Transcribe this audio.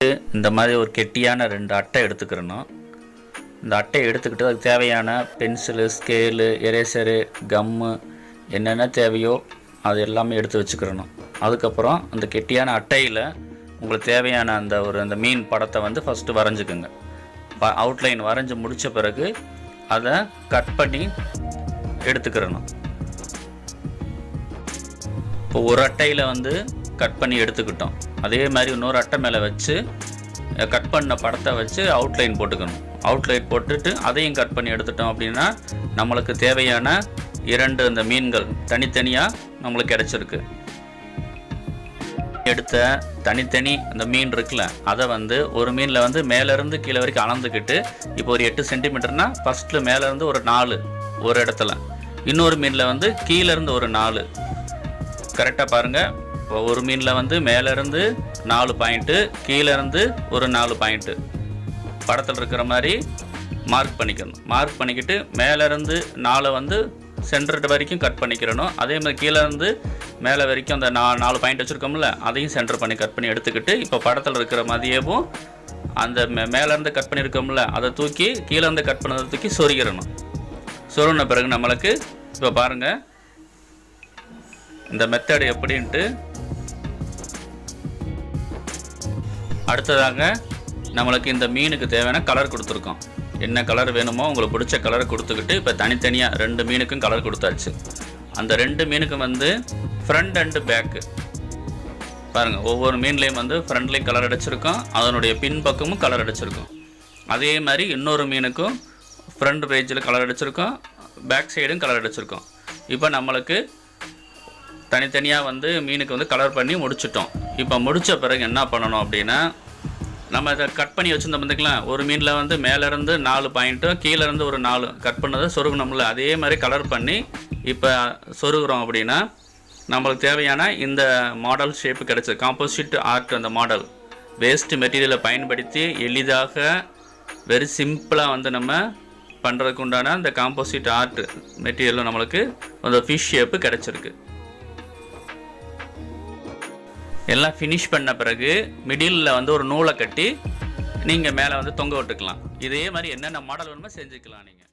இந்த மாதிரி ஒரு கெட்டியான 2 அட்டை எடுத்துக்கிறணும். இந்த அட்டையை எடுத்துக்கிட்டு அதுக்கு தேவையான பென்சிலு, ஸ்கேலு, எரேசரு, கம்மு என்னென்ன தேவையோ அது எல்லாமே எடுத்து வச்சுக்கிறணும். அதுக்கப்புறம் அந்த கெட்டியான அட்டையில் உங்களுக்கு தேவையான அந்த மீன் படத்தை வந்து ஃபஸ்ட்டு வரைஞ்சிக்குங்க. அவுட்லைன் வரைஞ்சி முடித்த பிறகு அதை கட் பண்ணி எடுத்துக்கிறணும். இப்போ ஒரு அட்டையில் வந்து கட் பண்ணி எடுத்துக்கிட்டோம். அதே மாதிரி இன்னொரு அட்டை மேலே வச்சு கட் பண்ண படத்தை வச்சு அவுட்லைன் போட்டுக்கணும். அவுட்லைன் போட்டுட்டு அதையும் கட் பண்ணி எடுத்துட்டோம் அப்படின்னா நம்மளுக்கு தேவையான 2 இந்த மீன்கள் தனித்தனியாக நம்மளுக்கு கிடச்சிருக்கு. எடுத்த தனித்தனி அந்த மீன் இருக்குல்ல, அதை வந்து ஒரு மீனில் வந்து மேலேருந்து கீழே வரைக்கும் அளந்துக்கிட்டு, இப்போ ஒரு 8 சென்டிமீட்டர்னா ஃபஸ்ட்டில் மேலேருந்து ஒரு 4 ஒரு இடத்துல, இன்னொரு மீனில் வந்து கீழேருந்து ஒரு 4. கரெக்டாக பாருங்கள். இப்போ ஒரு மீனில் வந்து மேலேருந்து 4 பாயிண்ட்டு, கீழேருந்து ஒரு 4 பாயிண்ட்டு படத்தில் இருக்கிற மாதிரி மார்க் பண்ணிக்கணும். மார்க் பண்ணிக்கிட்டு மேலேருந்து 4 வந்து சென்டர் வரைக்கும் கட் பண்ணிக்கிறணும். அதே மாதிரி கீழேருந்து மேலே வரைக்கும் அந்த 4 பாயிண்ட் வச்சுருக்கோம்ல, அதையும் சென்டர் பண்ணி கட் பண்ணி எடுத்துக்கிட்டு, இப்போ படத்தில் இருக்கிற மாதிரியேவும் அந்த மேலேருந்து கட் பண்ணியிருக்கோம்ல அதை தூக்கி கீழேருந்து கட் பண்ணதை தூக்கி சொருகிடணும். சொருகின பிறகு நம்மளுக்கு இப்போ பாருங்கள் இந்த மெத்தட் எப்படின்ட்டு. அடுத்ததாக நம்மளுக்கு இந்த மீனுக்கு தேவையான கலர் கொடுத்துருக்கோம். என்ன கலர் வேணுமோ உங்களுக்கு பிடிச்ச கலரை கொடுத்துக்கிட்டு இப்போ தனித்தனியாக 2 மீனுக்கும் கலர் கொடுத்தாச்சு. அந்த 2 மீனுக்கும் வந்து ஃப்ரண்ட் அண்டு பேக்கு பாருங்கள். ஒவ்வொரு மீன்லேயும் வந்து ஃப்ரண்ட்லேயும் கலர் அடிச்சிருக்கோம், அதனுடைய பின்பக்கமும் கலர் அடிச்சிருக்கோம். அதே மாதிரி இன்னொரு மீனுக்கும் ஃப்ரண்ட் பேஜில் கலர் அடிச்சிருக்கோம், பேக் சைடும் கலர் அடிச்சிருக்கோம். இப்போ நம்மளுக்கு தனித்தனியாக வந்து மீனுக்கு வந்து கலர் பண்ணி முடிச்சிட்டோம். இப்போ முடித்த பிறகு என்ன பண்ணணும் அப்படின்னா, நம்ம இதை கட் பண்ணி வச்சுருந்தோம் பார்த்திங்களா, ஒரு மீனில் வந்து மேலேருந்து 4 பாயிண்ட்டும் கீழேருந்து ஒரு 4 கட் பண்ணதை சொருகணும்ல, அதே மாதிரி கலர் பண்ணி இப்போ சொருகிறோம் அப்படின்னா நம்மளுக்கு தேவையான இந்த மாடல் ஷேப்பு கிடச்சிது. காம்போசிட் ஆர்ட் அந்த மாடல் வேஸ்ட் மெட்டீரியலை பயன்படுத்தி எளிதாக வெரி சிம்பிளாக வந்து நம்ம பண்ணுறதுக்கு உண்டான அந்த காம்போசிட் ஆர்ட் மெட்டீரியலும் நம்மளுக்கு அந்த ஃபிஷ் ஷேப்பு கிடச்சிருக்கு. எல்லாம் ஃபினிஷ் பண்ண பிறகு மிடிலில் வந்து ஒரு நூலை கட்டி நீங்கள் மேலே வந்து தொங்க விட்டுக்கலாம். இதே மாதிரி என்னென்ன மாடல் வேணுமோ செஞ்சுக்கலாம் நீங்கள்.